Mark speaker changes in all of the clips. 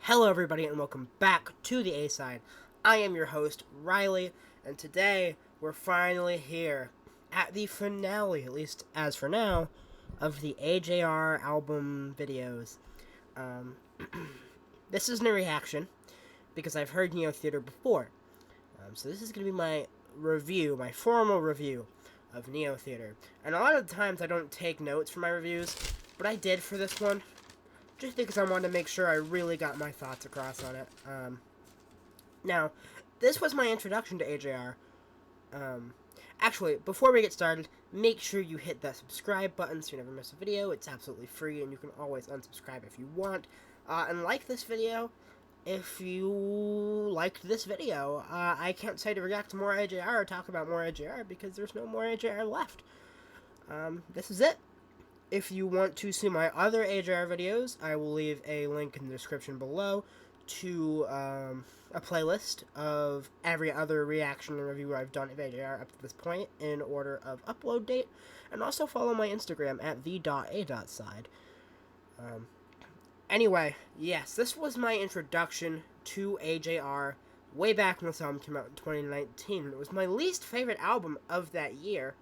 Speaker 1: Hello everybody and welcome back to the A-Side. I am your host, Riley, and today we're finally here at the finale, at least as for now, of the AJR album videos. This isn't a reaction, because I've heard Neotheatre before. So this is going to be my review, my formal review of Neotheatre. And a lot of the times I don't take notes for my reviews, but I did for this one. Just because I wanted to make sure I really got my thoughts across on it. Now, this was my introduction to AJR. Actually, before we get started, make sure you hit that subscribe button so you never miss a video. It's absolutely free, and you can always unsubscribe if you want. And like this video if you liked this video. I can't say to react to more AJR or talk about more AJR because there's no more AJR left. This is it. If you want to see my other AJR videos, I will leave a link in the description below to a playlist of every other reaction and review I've done of AJR up to this point in order of upload date. And also follow my Instagram at the.a.side. Anyway, yes, this was my introduction to AJR way back when this album came out in 2019. It was my least favorite album of that year.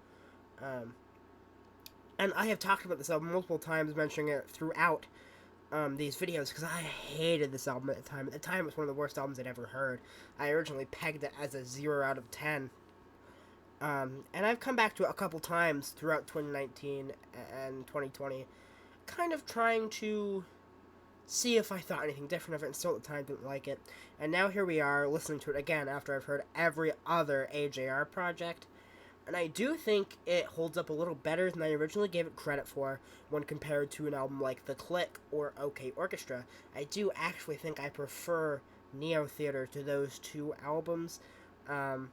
Speaker 1: And I have talked about this album multiple times, mentioning it throughout these videos, because I hated this album at the time. At the time, it was one of the worst albums I'd ever heard. I originally pegged it as a 0 out of 10. And I've come back to it a couple times throughout 2019 and 2020, kind of trying to see if I thought anything different of it, and still at the time didn't like it. And now here we are, listening to it again after I've heard every other AJR project. And I do think it holds up a little better than I originally gave it credit for when compared to an album like The Click or OK Orchestra. I do actually think I prefer Neotheatre to those two albums. In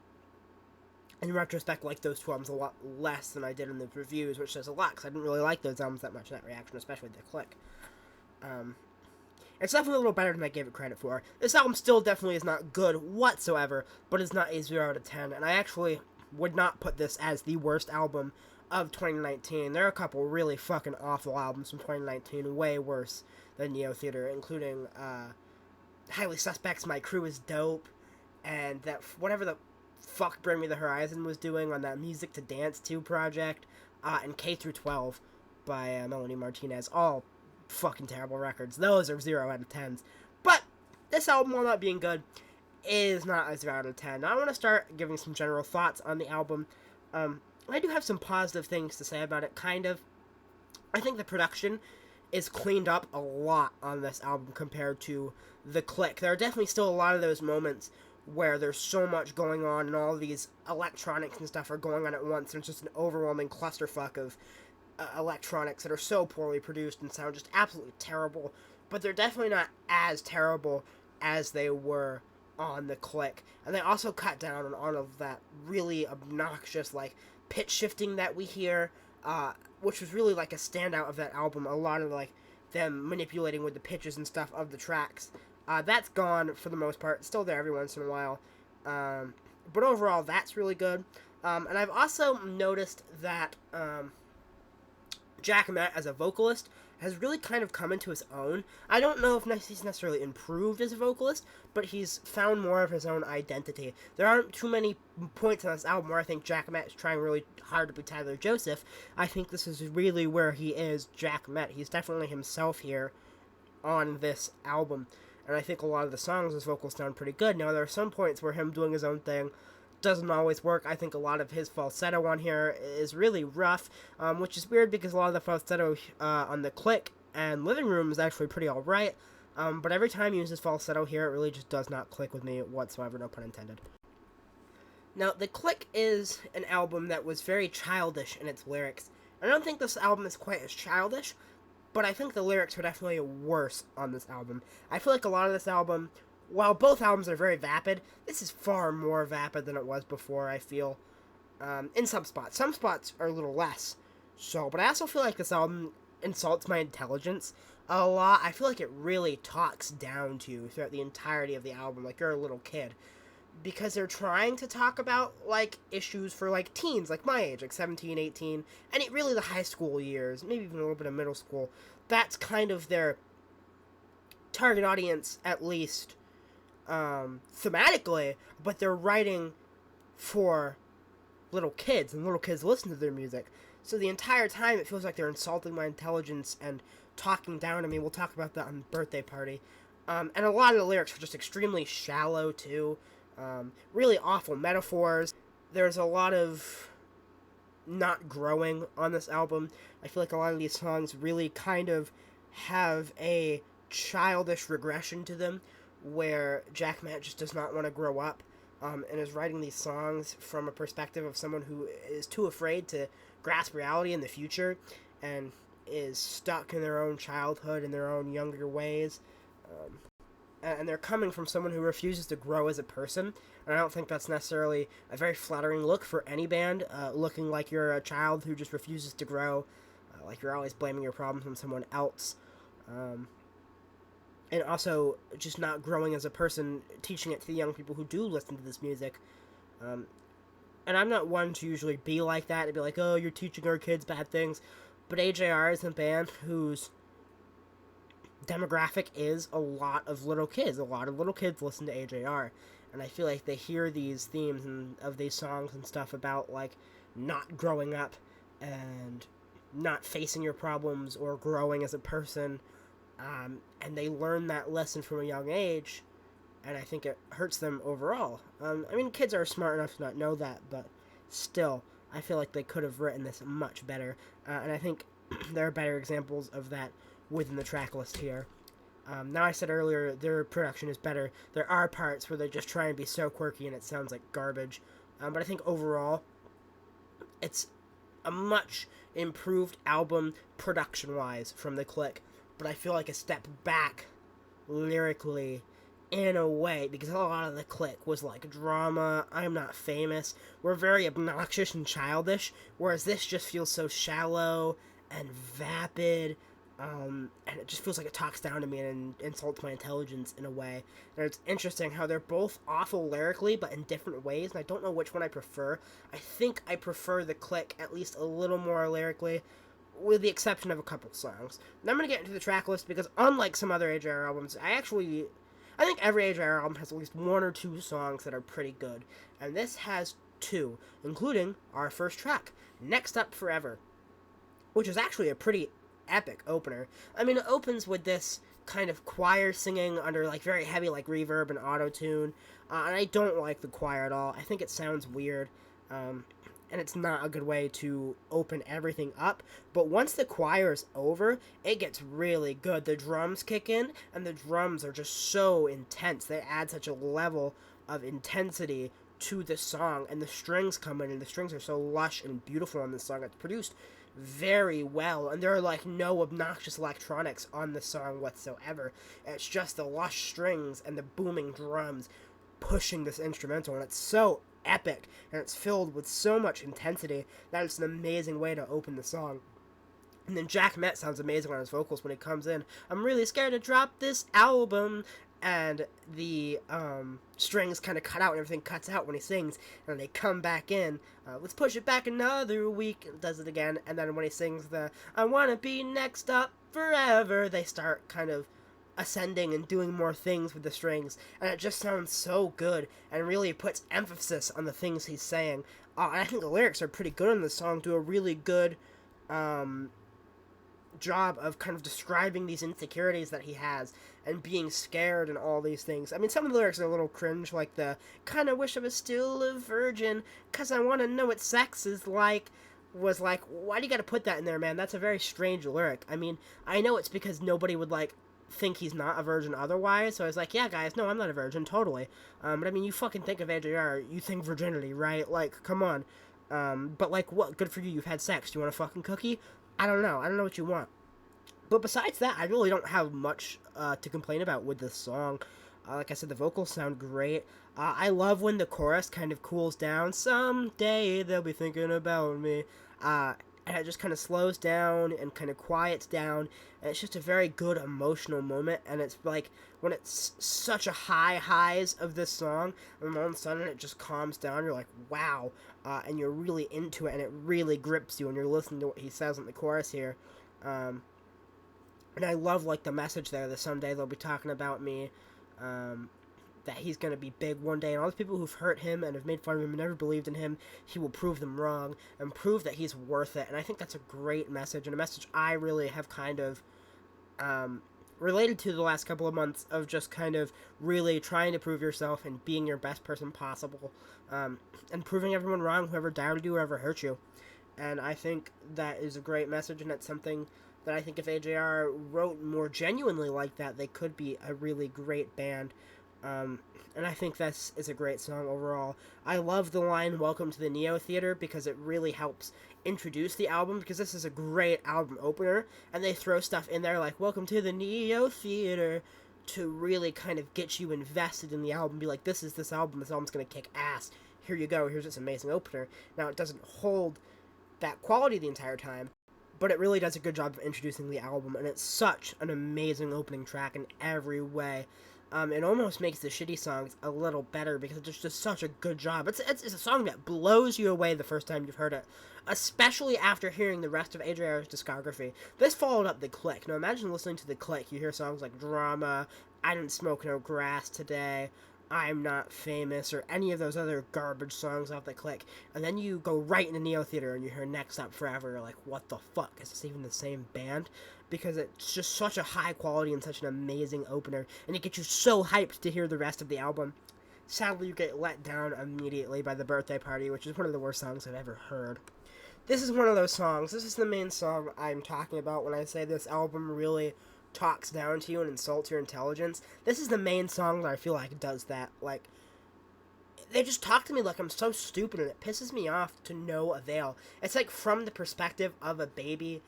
Speaker 1: retrospect, I like those two albums a lot less than I did in the reviews, which says a lot, because I didn't really like those albums that much in that reaction, especially The Click. It's definitely a little better than I gave it credit for. This album still definitely is not good whatsoever, but it's not a 0 out of 10, and I actually would not put this as the worst album of 2019. There are a couple really fucking awful albums from 2019, way worse than Neotheatre, including Highly Suspect's My Crew is Dope, and that whatever the fuck Bring Me the Horizon was doing on that Music to Dance To project, and K through 12 by Melanie Martinez. All fucking terrible records. Those are 0 out of 10s. But this album, while not being good, is not a 0 out of 10. Now I want to start giving some general thoughts on the album. I do have some positive things to say about it, kind of. I think the production is cleaned up a lot on this album compared to The Click. There are definitely still a lot of those moments where there's so much going on and all these electronics and stuff are going on at once, and it's just an overwhelming clusterfuck of electronics that are so poorly produced and sound just absolutely terrible, but they're definitely not as terrible as they were on The Click. And they also cut down on all of that really obnoxious, like, pitch shifting that we hear, which was really, like, a standout of that album. A lot of, like, them manipulating with the pitches and stuff of the tracks. That's gone for the most part. It's still there every once in a while. But overall, that's really good. And I've also noticed that Jack Matt, as a vocalist, has really kind of come into his own. I don't know if he's necessarily improved as a vocalist, but he's found more of his own identity. There aren't too many points on this album where I think Jack Matt is trying really hard to be Tyler Joseph. I think this is really where he is Jack Matt. He's definitely himself here on this album. And I think a lot of the songs, his vocals sound pretty good. Now, there are some points where him doing his own thing doesn't always work. I think a lot of his falsetto on here is really rough, which is weird because a lot of the falsetto on The Click and Living Room is actually pretty alright, but every time he uses falsetto here, it really just does not click with me whatsoever, no pun intended. Now, The Click is an album that was very childish in its lyrics. I don't think this album is quite as childish, but I think the lyrics were definitely worse on this album. I feel like a lot of this album, while both albums are very vapid, this is far more vapid than it was before, I feel, in some spots. Some spots are a little less so, but I also feel like this album insults my intelligence a lot. I feel like it really talks down to you throughout the entirety of the album, like you're a little kid. Because they're trying to talk about, like, issues for, like, teens, like my age, like 17, 18, and really the high school years, maybe even a little bit of middle school. That's kind of their target audience, at least thematically, but they're writing for little kids, and little kids listen to their music. So the entire time it feels like they're insulting my intelligence and talking down to me. We'll talk about that on Birthday Party. And a lot of the lyrics are just extremely shallow, too. Really awful metaphors. There's a lot of not growing on this album. I feel like a lot of these songs really kind of have a childish regression to them, where Jack Matt just does not want to grow up, and is writing these songs from a perspective of someone who is too afraid to grasp reality in the future, and is stuck in their own childhood and their own younger ways. And they're coming from someone who refuses to grow as a person, and I don't think that's necessarily a very flattering look for any band, looking like you're a child who just refuses to grow, like you're always blaming your problems on someone else. And also just not growing as a person, teaching it to the young people who do listen to this music. And I'm not one to usually be like that, to be like, oh, you're teaching our kids bad things. But AJR is a band whose demographic is a lot of little kids. A lot of little kids listen to AJR. And I feel like they hear these themes and of these songs and stuff about, like, not growing up and not facing your problems or growing as a person. And they learn that lesson from a young age, and I think it hurts them overall. I mean, kids are smart enough to not know that, but still, I feel like they could have written this much better, and I think there are better examples of that within the track list here. Now, I said earlier, their production is better. There are parts where they just try and be so quirky and it sounds like garbage, but I think overall, it's a much improved album production-wise from The Click. But I feel like a step back lyrically in a way, because a lot of The Click was like drama, I'm not famous, we're very obnoxious and childish, whereas this just feels so shallow and vapid, and it just feels like it talks down to me and insults my intelligence in a way. And it's interesting how they're both awful lyrically, but in different ways, and I don't know which one I prefer. I think I prefer The Click at least a little more lyrically, with the exception of a couple songs. Now I'm going to get into the track list because unlike some other AJR albums, I think every AJR album has at least one or two songs that are pretty good. And this has two, including our first track, Next Up Forever, which is actually a pretty epic opener. I mean, it opens with this kind of choir singing under like very heavy like reverb and auto-tune, and I don't like the choir at all. I think it sounds weird. And it's not a good way to open everything up. But once the choir is over, it gets really good. The drums kick in, and the drums are just so intense. They add such a level of intensity to the song, and the strings come in, and the strings are so lush and beautiful on this song. It's produced very well, and there are like no obnoxious electronics on the song whatsoever. It's just the lush strings and the booming drums pushing this instrumental, and it's so epic, and it's filled with so much intensity that it's an amazing way to open the song. And then Jack Met sounds amazing on his vocals when he comes in. I'm really scared to drop this album, and the strings kind of cut out and everything cuts out when he sings, and they come back in. Let's push it back another week, and does it again, and then when he sings the I wanna be next up forever, they start kind of ascending and doing more things with the strings, and it just sounds so good and really puts emphasis on the things he's saying. And I think the lyrics are pretty good on this song, do a really good job of kind of describing these insecurities that he has and being scared and all these things. I mean, some of the lyrics are a little cringe, like the kinda wish I was still a virgin, 'cause I wanna know what sex is like, was like, why do you gotta put that in there, man? That's a very strange lyric. I mean, I know it's because nobody would like think he's not a virgin otherwise, so I was like, yeah guys, no, I'm not a virgin, totally. But I mean, you fucking think of AJR, you think virginity, right? Like, come on. But like, what? Good for you, you've had sex. Do you want a fucking cookie? I don't know what you want. But besides that, I really don't have much to complain about with this song. Like I said, the vocals sound great. I love when the chorus kind of cools down. Someday they'll be thinking about me. And it just kind of slows down and kind of quiets down, and it's just a very good emotional moment. And it's like when it's such a highs of this song, and all of a sudden it just calms down, you're like, wow, and you're really into it, and it really grips you when you're listening to what he says in the chorus here. And I love, like, the message there that someday they'll be talking about me, um, that he's going to be big one day, and all the people who've hurt him and have made fun of him and never believed in him, he will prove them wrong and prove that he's worth it. And I think that's a great message, and a message I really have kind of related to the last couple of months of just kind of really trying to prove yourself and being your best person possible, and proving everyone wrong, whoever doubted you or ever hurt you. And I think that is a great message, and it's something that I think if AJR wrote more genuinely like that, they could be a really great band. And I think this is a great song overall. I love the line "Welcome to the Neotheatre" because it really helps introduce the album, because this is a great album opener, and they throw stuff in there like "Welcome to the Neotheatre" to really kind of get you invested in the album. Be like, this album's gonna kick ass. Here you go. Here's this amazing opener. Now it doesn't hold that quality the entire time, but it really does a good job of introducing the album, and it's such an amazing opening track in every way. It almost makes the shitty songs a little better because it's just such a good job. It's a song that blows you away the first time you've heard it, especially after hearing the rest of AJR's discography. This followed up The Click. Now imagine listening to The Click. You hear songs like Drama, I Didn't Smoke No Grass Today, I'm Not Famous, or any of those other garbage songs off The Click, and then you go right into Neotheatre and you hear Next Up Forever. You're like, what the fuck? Is this even the same band? Because it's just such a high quality and such an amazing opener, and it gets you so hyped to hear the rest of the album. Sadly, you get let down immediately by The Birthday Party, which is one of the worst songs I've ever heard. This is one of those songs. This is the main song I'm talking about when I say this album really talks down to you and insults your intelligence. This is the main song that I feel like does that. Like, they just talk to me like I'm so stupid, and it pisses me off to no avail. It's like from the perspective of a baby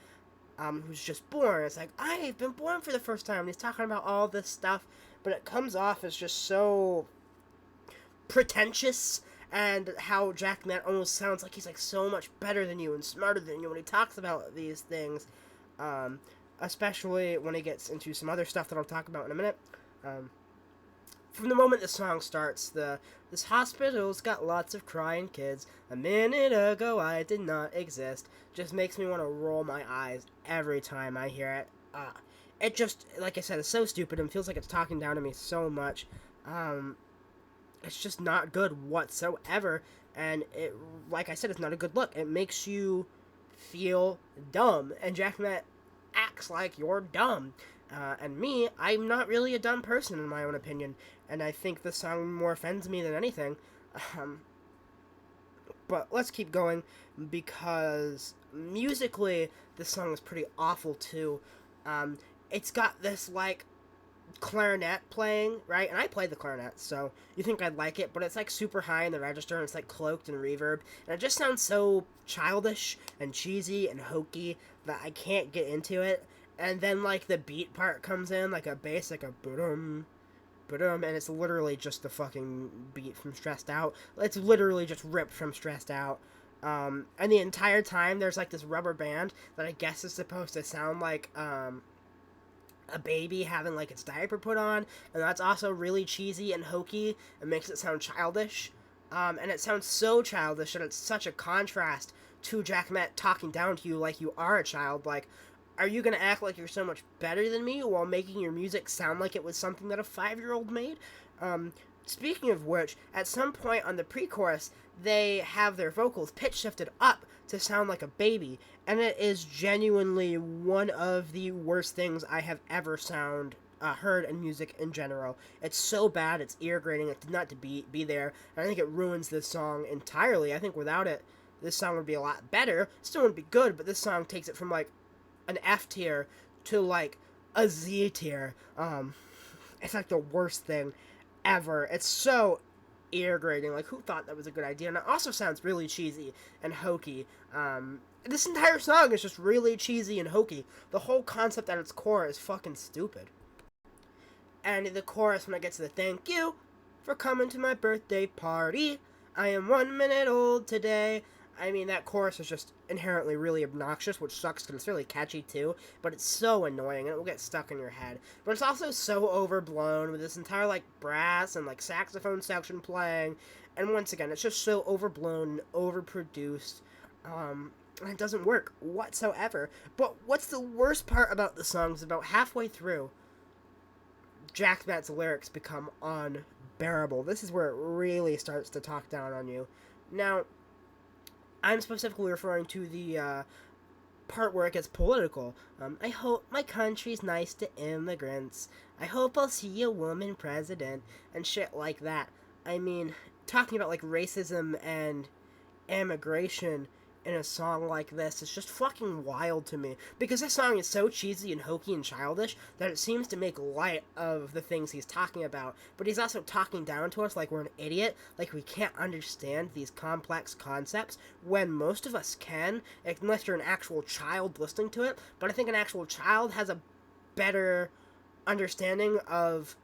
Speaker 1: who's just born. It's like, I've been born for the first time. And he's talking about all this stuff, but it comes off as just so pretentious, and how Jack Matt almost sounds like he's like so much better than you and smarter than you when he talks about these things, especially when he gets into some other stuff that I'll talk about in a minute. From the moment the song starts, this hospital's got lots of crying kids. A minute ago I did not exist. Just makes me want to roll my eyes every time I hear it. It just, like I said, is so stupid and feels like it's talking down to me so much. It's just not good whatsoever, and it, like I said, it's not a good look. It makes you feel dumb, and Jack Matt acts like you're dumb. And me, I'm not really a dumb person in my own opinion, and I think this song more offends me than anything. But let's keep going, because musically, this song is pretty awful too. It's got this, like, clarinet playing, right? And I play the clarinet, so you think I'd like it, but it's like super high in the register, and it's like cloaked in reverb, and it just sounds so childish and cheesy and hokey that I can't get into it. And then, like, the beat part comes in, like a bass, like a boom, boom, and it's literally just the fucking beat from Stressed Out. It's literally just ripped from Stressed Out. And the entire time, there's like this rubber band that I guess is supposed to sound like, a baby having, like, its diaper put on, and that's also really cheesy and hokey and makes it sound childish. And it sounds so childish, and it's such a contrast to Jack Matt talking down to you like you are a child. Like, are you gonna act like you're so much better than me while making your music sound like it was something that a 5-year-old made? Speaking of which, at some point on the pre-chorus, they have their vocals pitch shifted up to sound like a baby, and it is genuinely one of the worst things I have ever heard in music in general. It's so bad, it's ear grating, it did not to be there, and I think it ruins this song entirely. I think without it, this song would be a lot better. Still wouldn't be good, but this song takes it from, like, an F tier to, like, a Z tier. It's like the worst thing ever. It's so ear grating. Like, who thought that was a good idea? And it also sounds really cheesy and hokey. This entire song is just really cheesy and hokey. The whole concept at its core is fucking stupid. And the chorus, when it gets to the "thank you for coming to my birthday party, I am 1 minute old today," I mean, that chorus is just inherently really obnoxious, which sucks because it's really catchy too, but it's so annoying, and it will get stuck in your head. But it's also so overblown, with this entire, like, brass and, like, saxophone section playing, and once again, it's just so overblown and overproduced. and it doesn't work whatsoever. But what's the worst part about the song is about halfway through, Jack Matt's lyrics become unbearable. This is where it really starts to talk down on you. Now, I'm specifically referring to the part where it gets political. I hope my country's nice to immigrants. I hope I'll see a woman president, and shit like that. I mean, talking about like racism and immigration in a song like this is just fucking wild to me, because this song is so cheesy and hokey and childish that it seems to make light of the things he's talking about, but he's also talking down to us like we're an idiot, like we can't understand these complex concepts, when most of us can, unless you're an actual child listening to it. But I think an actual child has a better understanding of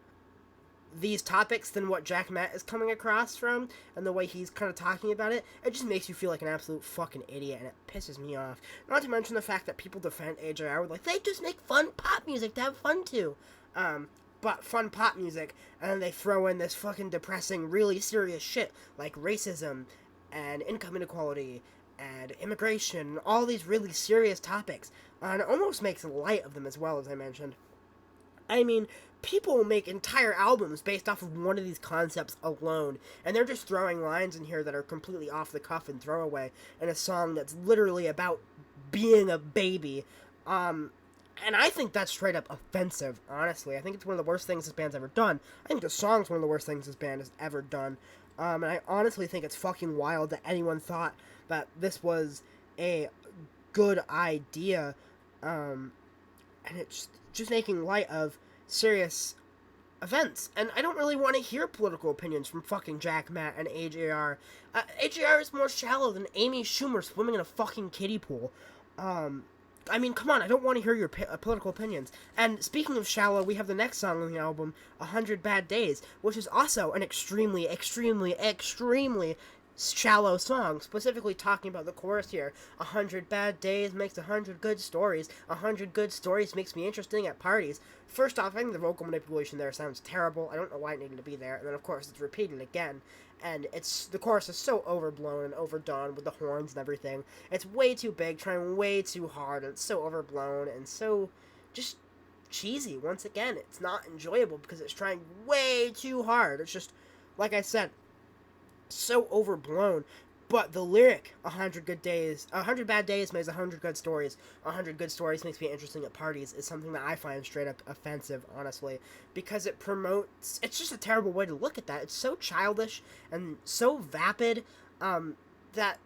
Speaker 1: these topics than what Jack Matt is coming across from, and the way he's kind of talking about it. It just makes you feel like an absolute fucking idiot, and it pisses me off. Not to mention the fact that people defend AJR with, like, they just make fun pop music to have fun to. But fun pop music, and then they throw in this fucking depressing, really serious shit, like racism, and income inequality, and immigration, and all these really serious topics. And it almost makes light of them as well, as I mentioned. I mean, people make entire albums based off of one of these concepts alone, and they're just throwing lines in here that are completely off the cuff and throwaway in a song that's literally about being a baby. And I think that's straight up offensive, honestly. I think it's one of the worst things this band's ever done. I think the song's one of the worst things this band has ever done. And I honestly think it's fucking wild that anyone thought that this was a good idea. And it's just making light of serious events. And I don't really want to hear political opinions from fucking Jack Matt and AJR. AJR is more shallow than Amy Schumer swimming in a fucking kiddie pool. I mean, come on, I don't want to hear your political opinions. And speaking of shallow, we have the next song on the album, 100 Bad Days, which is also an extremely, extremely, extremely shallow song, specifically talking about the chorus here. 100 bad days makes 100 good stories. 100 good stories makes me interesting at parties. First off, I think the vocal manipulation there sounds terrible. I don't know why it needed to be there. And then, of course, it's repeated again. And the chorus is so overblown and overdone with the horns and everything. It's way too big, trying way too hard, and it's so overblown and so just cheesy. Once again, it's not enjoyable because it's trying way too hard. It's just, like I said, so overblown. But the lyric, 100 bad days makes 100 good stories. 100 good stories makes me interesting at parties is something that I find straight up offensive, honestly, because it promotes, it's just a terrible way to look at that. It's so childish and so vapid, that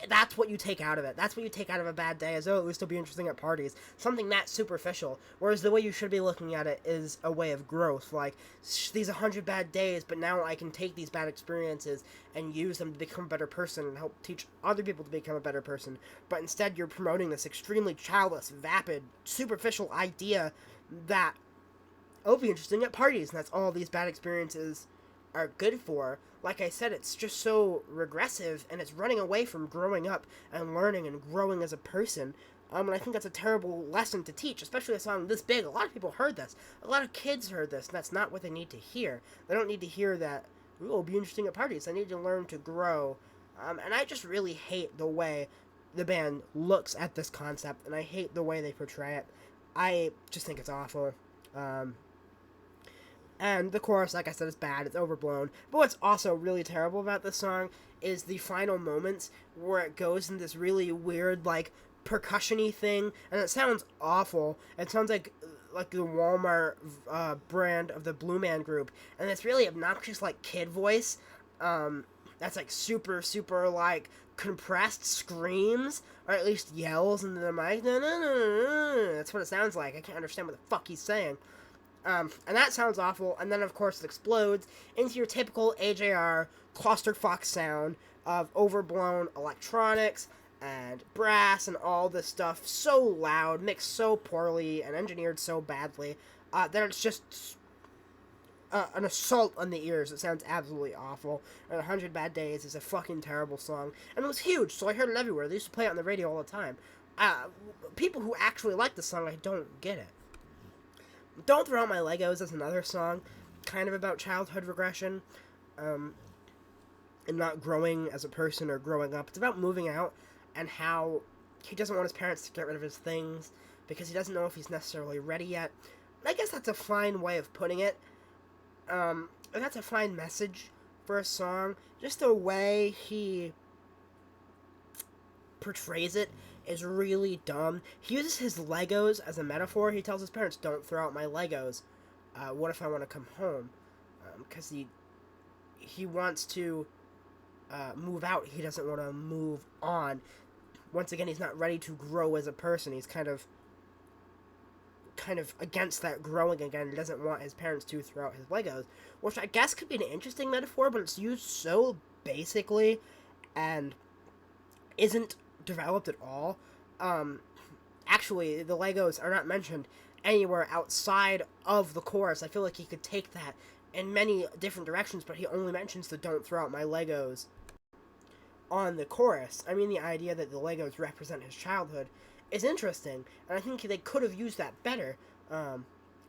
Speaker 1: that's what you take out of it. That's what you take out of a bad day, as oh, at least it'll be interesting at parties. Something that superficial. Whereas the way you should be looking at it is a way of growth. Like, these 100 bad days, but now I can take these bad experiences and use them to become a better person and help teach other people to become a better person. But instead, you're promoting this extremely childless, vapid, superficial idea that it'll be interesting at parties, and that's all these bad experiences are good for. Like I said, it's just so regressive, and it's running away from growing up and learning and growing as a person. And I think that's a terrible lesson to teach, especially a song this big. A lot of people heard this. A lot of kids heard this, and that's not what they need to hear. They don't need to hear that, ooh, it'll be interesting at parties. They need to learn to grow. And I just really hate the way the band looks at this concept, and I hate the way they portray it. I just think it's awful. And the chorus, like I said, is bad. It's overblown. But what's also really terrible about this song is the final moments where it goes in this really weird, like, percussion-y thing. And it sounds awful. It sounds like the Walmart brand of the Blue Man Group. And it's really obnoxious, like, kid voice. That's, like, super, super, like, compressed screams. Or at least yells into the mic. That's what it sounds like. I can't understand what the fuck he's saying. And that sounds awful, and then of course it explodes into your typical AJR clusterfuck sound of overblown electronics and brass and all this stuff, so loud, mixed so poorly, and engineered so badly, that it's just an assault on the ears. It sounds absolutely awful, and 100 Bad Days is a fucking terrible song, and it was huge, so I heard it everywhere. They used to play it on the radio all the time. People who actually like the song, I don't get it. Don't Throw Out My Legos is another song, kind of about childhood regression, and not growing as a person or growing up. It's about moving out and how he doesn't want his parents to get rid of his things because he doesn't know if he's necessarily ready yet. I guess that's a fine way of putting it. And that's a fine message for a song. Just the way he portrays it is really dumb. He uses his Legos as a metaphor. He tells his parents, "Don't throw out my Legos. What if I want to come home?" Because he wants to move out. He doesn't want to move on. Once again, he's not ready to grow as a person. He's kind of against that growing again. He doesn't want his parents to throw out his Legos, which I guess could be an interesting metaphor, but it's used so basically and isn't developed at all. Actually, the Legos are not mentioned anywhere outside of the chorus. I feel like he could take that in many different directions, but he only mentions the "don't throw out my Legos" on the chorus. I mean, the idea that the Legos represent his childhood is interesting, and I think they could have used that better, but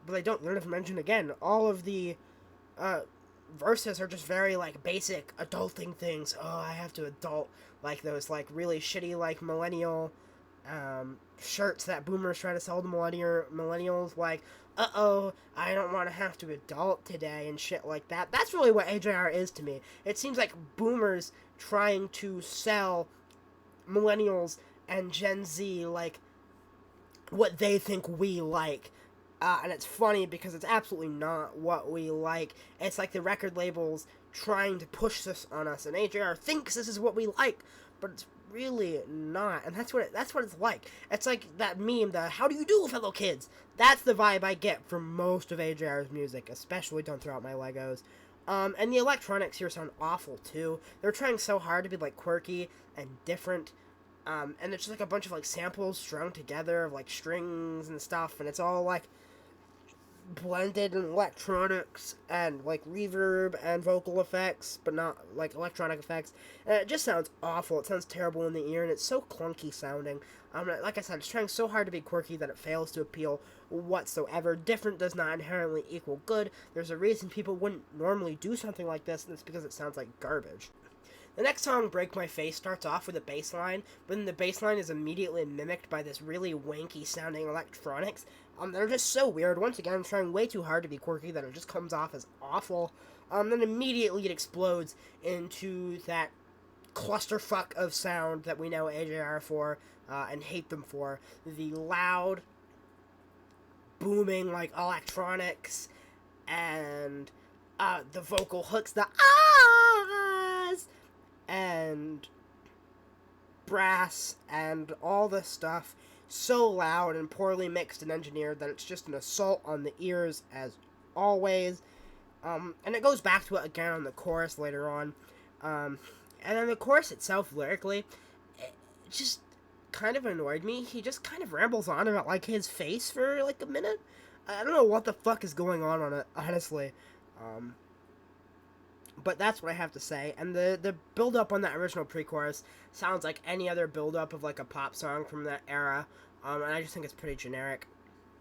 Speaker 1: they don't. They're never mentioned again. All of the verses are just very, like, basic adulting things. Oh, I have to adult, like those, like, really shitty, like, millennial shirts that boomers try to sell to millennials, like, uh-oh, I don't want to have to adult today, and shit like that. That's really what AJR is to me. It seems like boomers trying to sell millennials and Gen Z, like, what they think we like. And it's funny because it's absolutely not what we like. It's like the record labels trying to push this on us, and AJR thinks this is what we like, but it's really not. And that's what it's like. It's like that meme, the "how do you do, fellow kids?" That's the vibe I get from most of AJR's music, especially "Don't Throw Out My Legos." And the electronics here sound awful too. They're trying so hard to be, like, quirky and different. And it's just like a bunch of, like, samples strung together of, like, strings and stuff, and it's all, like, blended in electronics and, like, reverb and vocal effects, but not, like, electronic effects. And it just sounds awful. It sounds terrible in the ear, and it's so clunky sounding. Like I said, it's trying so hard to be quirky that it fails to appeal whatsoever. Different does not inherently equal good. There's a reason people wouldn't normally do something like this, and it's because it sounds like garbage. The next song, "Break My Face," starts off with a bass line, but then the bass line is immediately mimicked by this really wanky sounding electronics. They're just so weird. Once again, trying way too hard to be quirky that it just comes off as awful. Then immediately it explodes into that clusterfuck of sound that we know AJR for, and hate them for. The loud, booming, like, electronics, and the vocal hooks, the ahs, and brass, and all this stuff, so loud and poorly mixed and engineered that it's just an assault on the ears as always. And it goes back to it again on the chorus later on. And then the chorus itself, lyrically, it just kind of annoyed me. He just kind of rambles on about, like, his face for, like, a minute. I don't know what the fuck is going on it, honestly. But that's what I have to say. And the build-up on that original pre-chorus sounds like any other build-up of, like, a pop song from that era. And I just think it's pretty generic.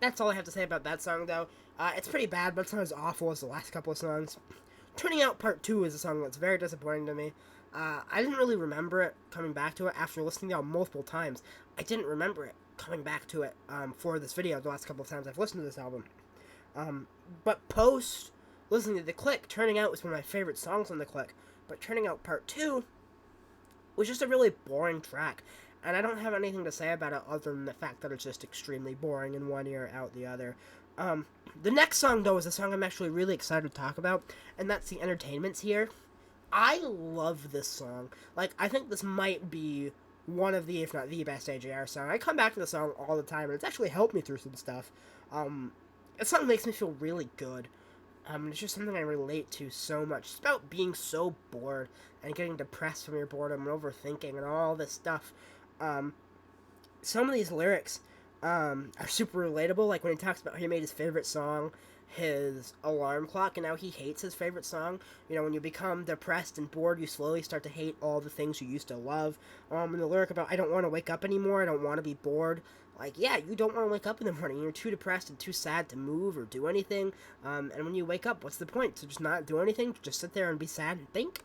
Speaker 1: That's all I have to say about that song, though. It's pretty bad, but it's not as awful as the last couple of songs. Turning Out Part 2 is a song that's very disappointing to me. I didn't really remember it coming back to it after listening to it multiple times. I didn't remember it coming back to it for this video the last couple of times I've listened to this album. But post listening to The Click, Turning Out was one of my favorite songs on The Click. But Turning Out Part 2 was just a really boring track. And I don't have anything to say about it other than the fact that it's just extremely boring in one ear, out the other. The next song, though, is a song I'm actually really excited to talk about, and that's The Entertainments Here. I love this song. Like, I think this might be one of the, if not the best AJR song. I come back to the song all the time, and it's actually helped me through some stuff. It's something that makes me feel really good. It's just something I relate to so much. It's about being so bored and getting depressed from your boredom and overthinking and all this stuff. Some of these lyrics are super relatable, like when he talks about how he made his favorite song his alarm clock, and now he hates his favorite song. You know, when you become depressed and bored, you slowly start to hate all the things you used to love. And the lyric about, "I don't want to wake up anymore, I don't want to be bored." Like, yeah, you don't want to wake up in the morning. You're too depressed and too sad to move or do anything. And when you wake up, what's the point? To just not do anything? Just sit there and be sad and think?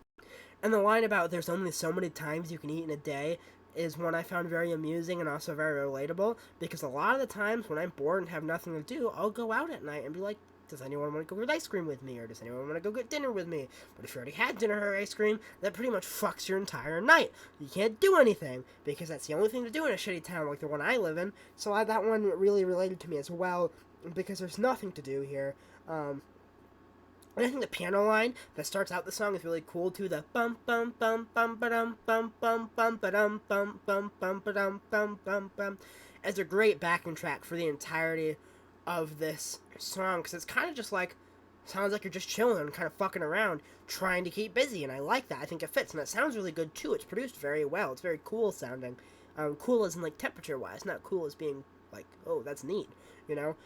Speaker 1: And the line about there's only so many times you can eat in a day is one I found very amusing and also very relatable, because a lot of the times when I'm bored and have nothing to do, I'll go out at night and be like, does anyone want to go get ice cream with me, or does anyone want to go get dinner with me? But if you already had dinner or ice cream, that pretty much fucks your entire night. You can't do anything, because that's the only thing to do in a shitty town like the one I live in. So that one really related to me as well, because there's nothing to do here. And I think the piano line that starts out the song is really cool too. The bum bum bum bum ba dum bum bum bum ba dum bum bum bum ba dum bum bum bum, as a great backing track for the entirety of this song, because it's kind of just like, sounds like you're just chilling, kind of fucking around, trying to keep busy, and I like that. I think it fits, and it sounds really good too. It's produced very well. It's very cool sounding. Cool as in like temperature wise, not cool as being like, oh, that's neat, you know.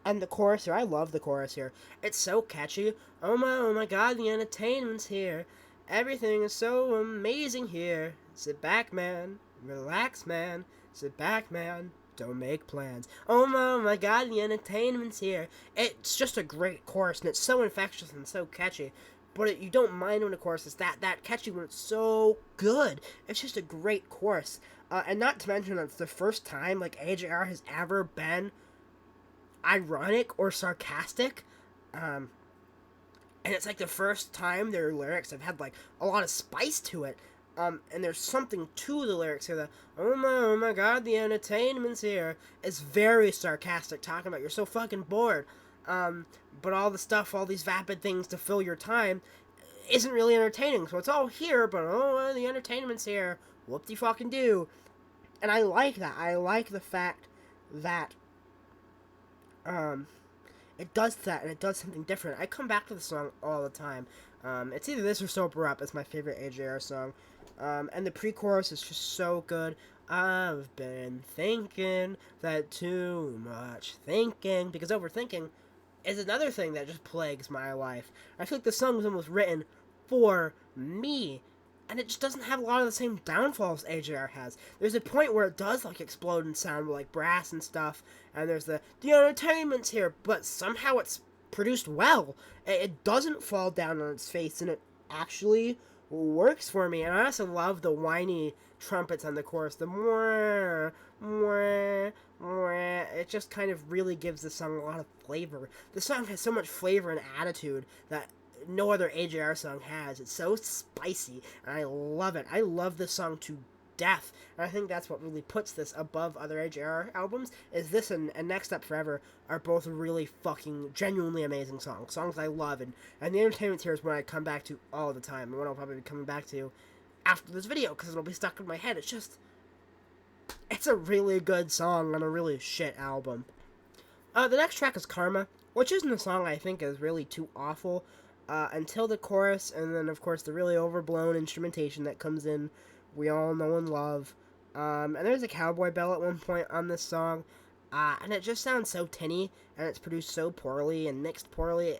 Speaker 1: And the chorus here, I love the chorus here. It's so catchy. Oh my God, the entertainment's here. Everything is so amazing here. Sit back, man. Relax, man. Sit back, man. Don't make plans. Oh my God, the entertainment's here. It's just a great chorus, and it's so infectious and so catchy. But you don't mind when a chorus is that catchy when it's so good. It's just a great chorus. And not to mention that it's the first time like AJR has ever been ironic or sarcastic. And it's like the first time their lyrics have had like a lot of spice to it. And there's something to the lyrics here that, oh my God, the entertainment's here. It's very sarcastic, talking about you're so fucking bored. But all the stuff, all these vapid things to fill your time isn't really entertaining. So it's all here, but oh, the entertainment's here. Whoop-de-fucking-do. And I like that. I like the fact that it does that, and it does something different. I come back to the song all the time. It's either this or Sober Up. It's my favorite AJR song. And the pre-chorus is just so good. I've been thinking that too much thinking, because overthinking is another thing that just plagues my life. I feel like the song was almost written for me, and it just doesn't have a lot of the same downfalls AJR has. There's a point where it does like explode and sound like brass and stuff, and there's the entertainment's here, but somehow it's produced well. It doesn't fall down on its face, and it actually works for me. And I also love the whiny trumpets on the chorus. The more, it just kind of really gives the song a lot of flavor. The song has so much flavor and attitude that no other AJR song has. It's so spicy, and I love it. I love this song to death, and I think that's what really puts this above other AJR albums, is this and Next Up Forever are both really fucking genuinely amazing songs I love, and the entertainment here is what I come back to all the time, and what I'll probably be coming back to after this video, because it'll be stuck in my head. It's a really good song on a really shit album. The next track is Karma, which isn't a song I think is really too awful, until the chorus, and then of course the really overblown instrumentation that comes in, we all know and love. And there's a cowboy bell at one point on this song, and it just sounds so tinny, and it's produced so poorly and mixed poorly.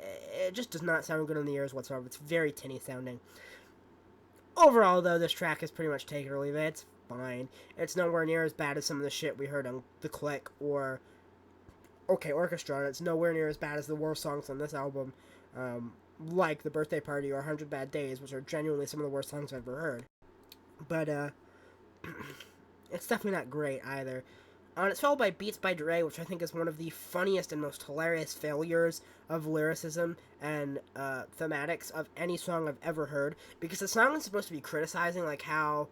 Speaker 1: It just does not sound good in the ears whatsoever. It's very tinny sounding. Overall, though, this track is pretty much take it or leave it. It's fine. It's nowhere near as bad as some of the shit we heard on The Click or OK Orchestra, and it's nowhere near as bad as the worst songs on this album, like The Birthday Party or 100 Bad Days, which are genuinely some of the worst songs I've ever heard. But, it's definitely not great either. It's followed by Beats by Dre, which I think is one of the funniest and most hilarious failures of lyricism and thematics of any song I've ever heard, because the song is supposed to be criticizing like how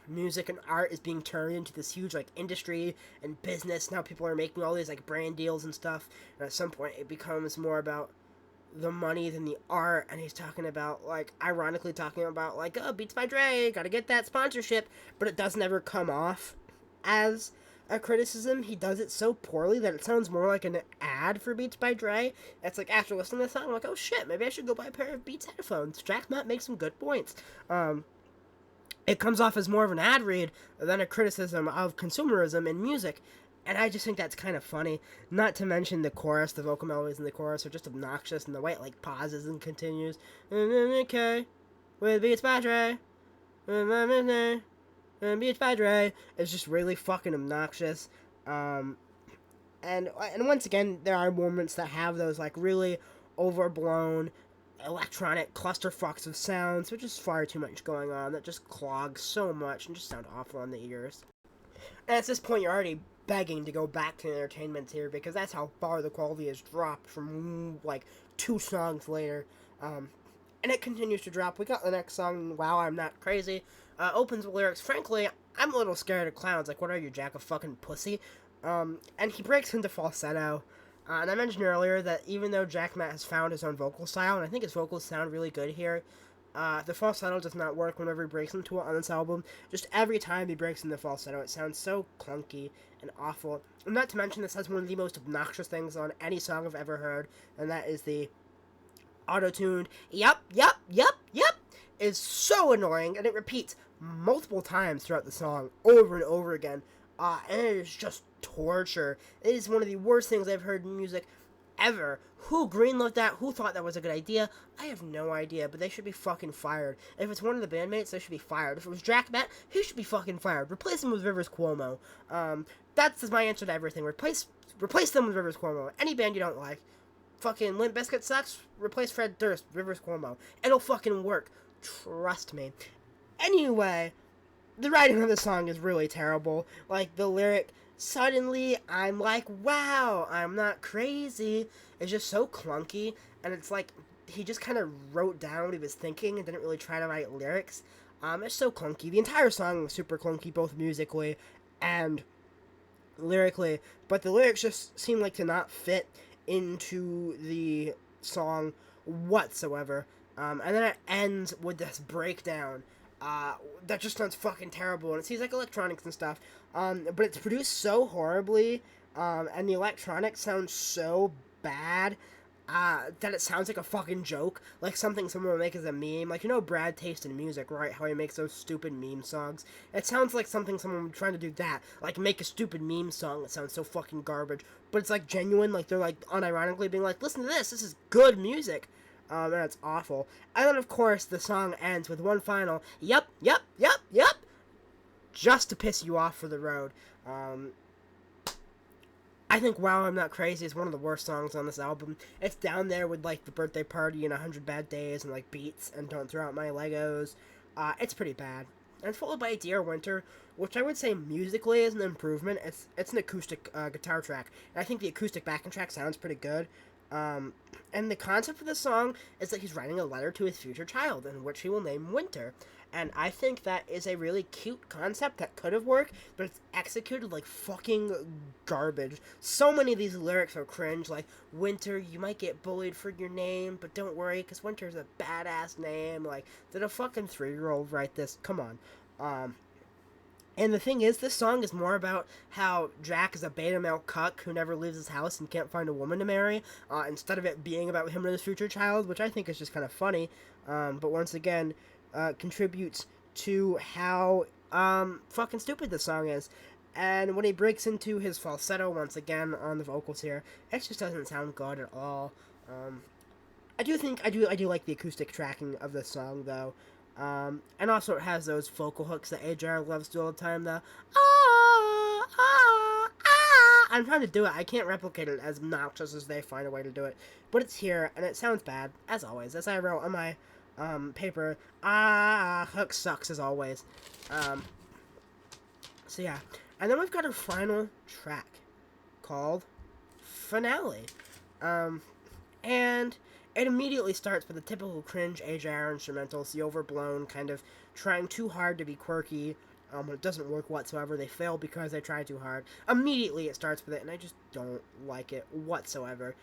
Speaker 1: music and art is being turned into this huge like industry and business. Now people are making all these like brand deals and stuff, and at some point it becomes more about the money than the art, and he's talking about, like, ironically talking about, like, oh, Beats by Dre, gotta get that sponsorship, but it doesn't ever come off as a criticism. He does it so poorly that it sounds more like an ad for Beats by Dre. It's like, after listening to this song, I'm like, oh shit, maybe I should go buy a pair of Beats headphones. Jack Matt makes some good points. It comes off as more of an ad read than a criticism of consumerism in music, and I just think that's kind of funny. Not to mention the chorus, the vocal melodies in the chorus are just obnoxious, and the way it, like, pauses and continues. Okay, with Beats by Dre. Beats by Dre. It's just really fucking obnoxious. And once again, there are moments that have those, like, really overblown, electronic clusterfucks of sounds, which is far too much going on that just clogs so much and just sound awful on the ears. And at this point, you're already begging to go back to entertainment here because that's how far the quality has dropped from like 2 songs later. And it continues to drop. We got the next song, Wow, I'm Not Crazy. Opens with lyrics, frankly, I'm a little scared of clowns. Like, what are you, Jack, a fucking pussy? And he breaks into falsetto. And I mentioned earlier that even though Jack Matt has found his own vocal style, and I think his vocals sound really good here, the falsetto does not work whenever he breaks into it on this album. Just every time he breaks into falsetto, it sounds so clunky and awful. And not to mention, this has one of the most obnoxious things on any song I've ever heard, and that is the auto-tuned yep is so annoying, and it repeats multiple times throughout the song over and over again, and it is just torture. It is one of the worst things I've heard in music ever. Who greenlit that? Who thought that was a good idea? I have no idea, but they should be fucking fired. If it's one of the bandmates, they should be fired. If it was Jack Matt, he should be fucking fired. Replace him with Rivers Cuomo. That's my answer to everything. Replace them with Rivers Cuomo. Any band you don't like. Fucking Limp Bizkit sucks, replace Fred Durst, Rivers Cuomo. It'll fucking work. Trust me. Anyway, the writing of the song is really terrible. Like, the lyric, suddenly I'm like, wow, I'm not crazy, is just so clunky, and it's like, he just kind of wrote down what he was thinking and didn't really try to write lyrics. It's so clunky. The entire song was super clunky, both musically and lyrically, but the lyrics just seem like to not fit into the song whatsoever. And then it ends with this breakdown that just sounds fucking terrible, and it seems like electronics and stuff, but it's produced so horribly, and the electronics sound so bad that it sounds like a fucking joke, like something someone would make as a meme. Like, you know Brad Taste in music, right? How he makes those stupid meme songs. It sounds like something someone would try to do that, like make a stupid meme song that sounds so fucking garbage, but it's like genuine, like they're like unironically being like, listen to this is good music. And it's awful. And then of course the song ends with one final yep, just to piss you off for the road. I think Wow, I'm Not Crazy is one of the worst songs on this album. It's down there with, like, The Birthday Party and 100 Bad Days and, like, Beats and Don't Throw Out My Legos. It's pretty bad. And followed by Dear Winter, which I would say musically is an improvement. It's an acoustic guitar track, and I think the acoustic backing track sounds pretty good. And the concept of the song is that he's writing a letter to his future child, in which he will name Winter. And I think that is a really cute concept that could have worked, but it's executed like fucking garbage. So many of these lyrics are cringe, like, Winter, you might get bullied for your name, but don't worry, because Winter's a badass name. Like, did a fucking 3-year-old write this? Come on. And the thing is, this song is more about how Jack is a beta male cuck who never leaves his house and can't find a woman to marry, instead of it being about him and his future child, which I think is just kind of funny. But once again, contributes to how fucking stupid this song is. And when he breaks into his falsetto once again on the vocals here, it just doesn't sound good at all. I do like the acoustic tracking of this song though. And also it has those vocal hooks that AJR loves to do all the time, the I'm trying to do it. I can't replicate it as obnoxious as they find a way to do it. But it's here, and it sounds bad, as always. As I wrote on my paper, hook sucks as always. So yeah. And then we've got a final track called Finale. And it immediately starts with the typical cringe AJR instrumentals, the overblown kind of trying too hard to be quirky. It doesn't work whatsoever. They fail because they try too hard. Immediately it starts with it, and I just don't like it whatsoever.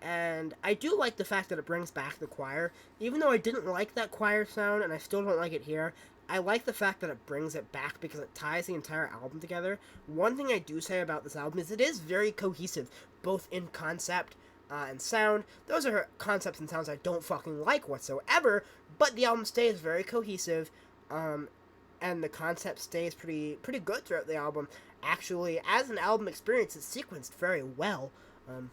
Speaker 1: And I do like the fact that it brings back the choir. Even though I didn't like that choir sound, and I still don't like it here, I like the fact that it brings it back because it ties the entire album together. One thing I do say about this album is it is very cohesive, both in concept and sound. Those are concepts and sounds I don't fucking like whatsoever, but the album stays very cohesive, and the concept stays pretty good throughout the album. Actually, as an album experience, it's sequenced very well, and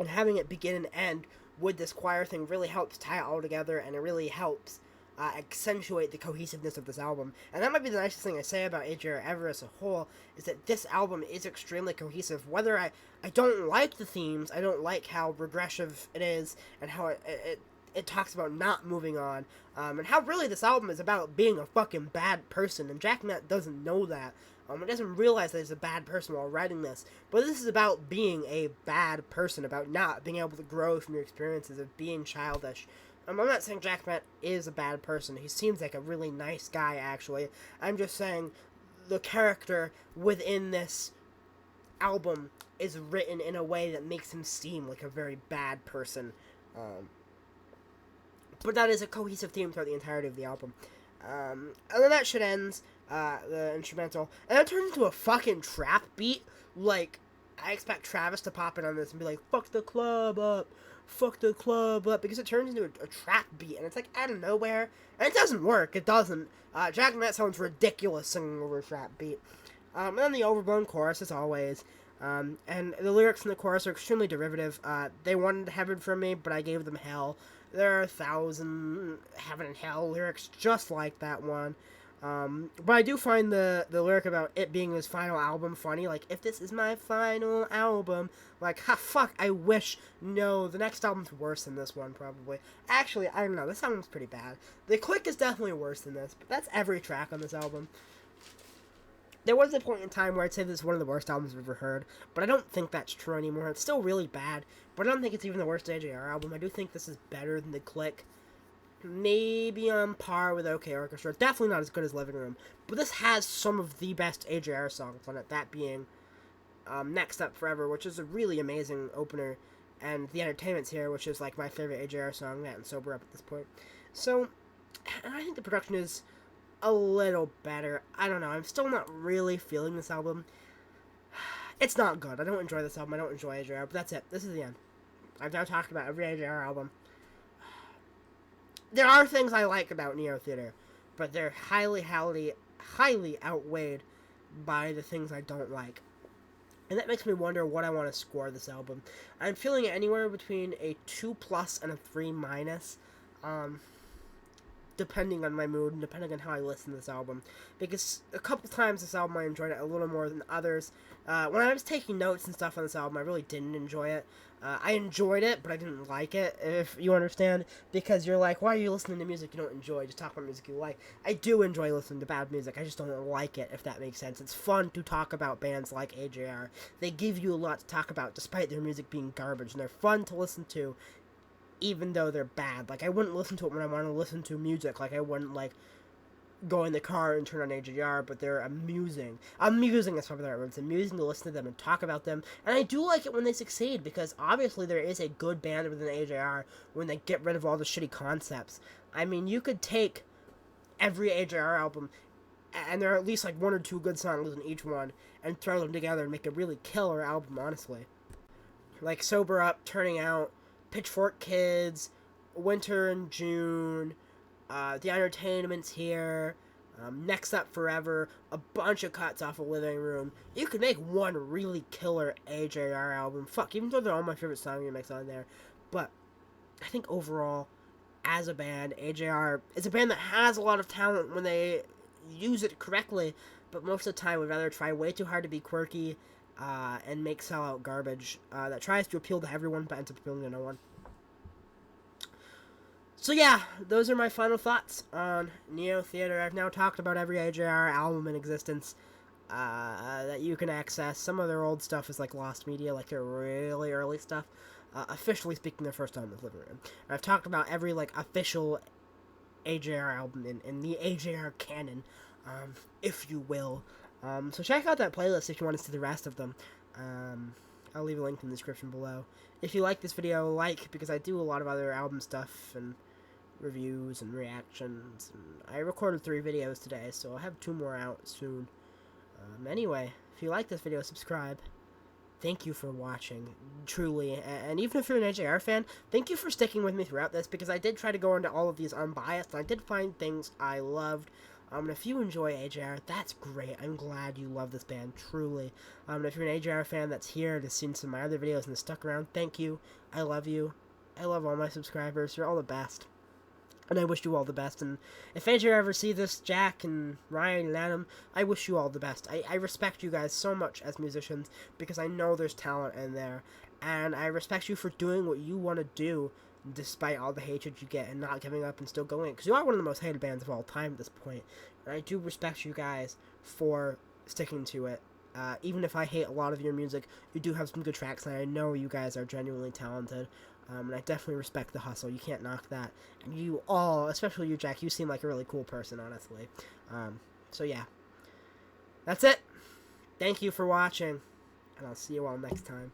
Speaker 1: having it begin and end with this choir thing really helps tie it all together, and it really helps accentuate the cohesiveness of this album. And that might be the nicest thing I say about AJR ever as a whole, is that this album is extremely cohesive. Whether I don't like the themes, I don't like how regressive it is, and how it talks about not moving on, and how really this album is about being a fucking bad person, and Jack Matt doesn't know that. It doesn't realize that he's a bad person while writing this, but this is about being a bad person, about not being able to grow from your experiences, of being childish. I'm not saying Jack Matt is a bad person. He seems like a really nice guy, actually. I'm just saying the character within this album is written in a way that makes him seem like a very bad person. But that is a cohesive theme throughout the entirety of the album. And then that shit ends, the instrumental, and it turns into a fucking trap beat. Like, I expect Travis to pop in on this and be like, fuck the club up, because it turns into a trap beat, and it's like out of nowhere, and it doesn't work, it doesn't. Jack Matt sounds ridiculous singing over a trap beat. And then the overblown chorus, as always, and the lyrics in the chorus are extremely derivative. They wanted heaven from me, but I gave them hell. There are 1,000 heaven and hell lyrics just like that one. But I do find the lyric about it being his final album funny. Like, if this is my final album, like, ha, fuck, I wish. No, the next album's worse than this one, probably. Actually, I don't know, this album's pretty bad. The Click is definitely worse than this, but that's every track on this album. There was a point in time where I'd say this is one of the worst albums I've ever heard, but I don't think that's true anymore. It's still really bad, but I don't think it's even the worst AJR album. I do think this is better than The Click. Maybe on par with OK Orchestra. Definitely not as good as Living Room, but this has some of the best AJR songs on it, that being Next Up Forever, which is a really amazing opener, and The Entertainment's Here, which is like my favorite AJR song, that and Sober Up at this point. So, and I think the production is a little better. I don't know, I'm still not really feeling this album. It's not good. I don't enjoy this album. I don't enjoy AJR, but that's it. This is the end. I've now talked about every AJR album. There are things I like about Neotheatre, but they're highly outweighed by the things I don't like. And that makes me wonder what I want to score this album. I'm feeling it anywhere between a 2+ and a 3-. Depending on my mood and depending on how I listen to this album. Because a couple times this album I enjoyed it a little more than others. When I was taking notes and stuff on this album, I really didn't enjoy it. I enjoyed it, but I didn't like it, if you understand. Because you're like, why are you listening to music you don't enjoy? Just talk about music you like. I do enjoy listening to bad music, I just don't like it, if that makes sense. It's fun to talk about bands like AJR. They give you a lot to talk about, despite their music being garbage. And they're fun to listen to, even though they're bad. Like, I wouldn't listen to it when I want to listen to music. Like, I wouldn't, like, go in the car and turn on AJR, but they're amusing. Amusing is probably the right word. It's amusing to listen to them and talk about them. And I do like it when they succeed, because obviously there is a good band within AJR when they get rid of all the shitty concepts. I mean, you could take every AJR album, and there are at least, like, 1 or 2 good songs in each one, and throw them together and make a really killer album, honestly. Like, Sober Up, Turning Out, Pitchfork Kids, Winter and June, The Entertainment's Here, Next Up Forever, a bunch of cuts off of Living Room. You could make one really killer AJR album. Fuck, even though they're all my favorite song remix on there. But I think overall, as a band, AJR is a band that has a lot of talent when they use it correctly, but most of the time would rather try way too hard to be quirky, and make sellout garbage that tries to appeal to everyone but ends up appealing to no one. So yeah, those are my final thoughts on Neotheatre. I've now talked about every AJR album in existence that you can access. Some of their old stuff is like lost media, like their really early stuff. Officially speaking, their first album is Living Room. And I've talked about every like official AJR album in the AJR canon, if you will. So check out that playlist if you want to see the rest of them. I'll leave a link in the description below. If you like this video, because I do a lot of other album stuff and reviews and reactions. And I recorded 3 videos today, so I'll have 2 more out soon. Anyway, if you like this video, subscribe. Thank you for watching, truly. And even if you're an AJR fan, thank you for sticking with me throughout this, because I did try to go into all of these unbiased, and I did find things I loved. And if you enjoy AJR, that's great. I'm glad you love this band, truly. If you're an AJR fan that's here and has seen some of my other videos and has stuck around, thank you. I love you. I love all my subscribers. You're all the best. And I wish you all the best. And if AJR ever see this, Jack and Ryan and Adam, I wish you all the best. I respect you guys so much as musicians because I know there's talent in there. And I respect you for doing what you want to do despite all the hatred you get and not giving up and still going. Because you are one of the most hated bands of all time at this point. And I do respect you guys for sticking to it. Even if I hate a lot of your music, you do have some good tracks, and I know you guys are genuinely talented. And I definitely respect the hustle. You can't knock that. And you all, especially you, Jack, you seem like a really cool person, honestly. So yeah. That's it. Thank you for watching. And I'll see you all next time.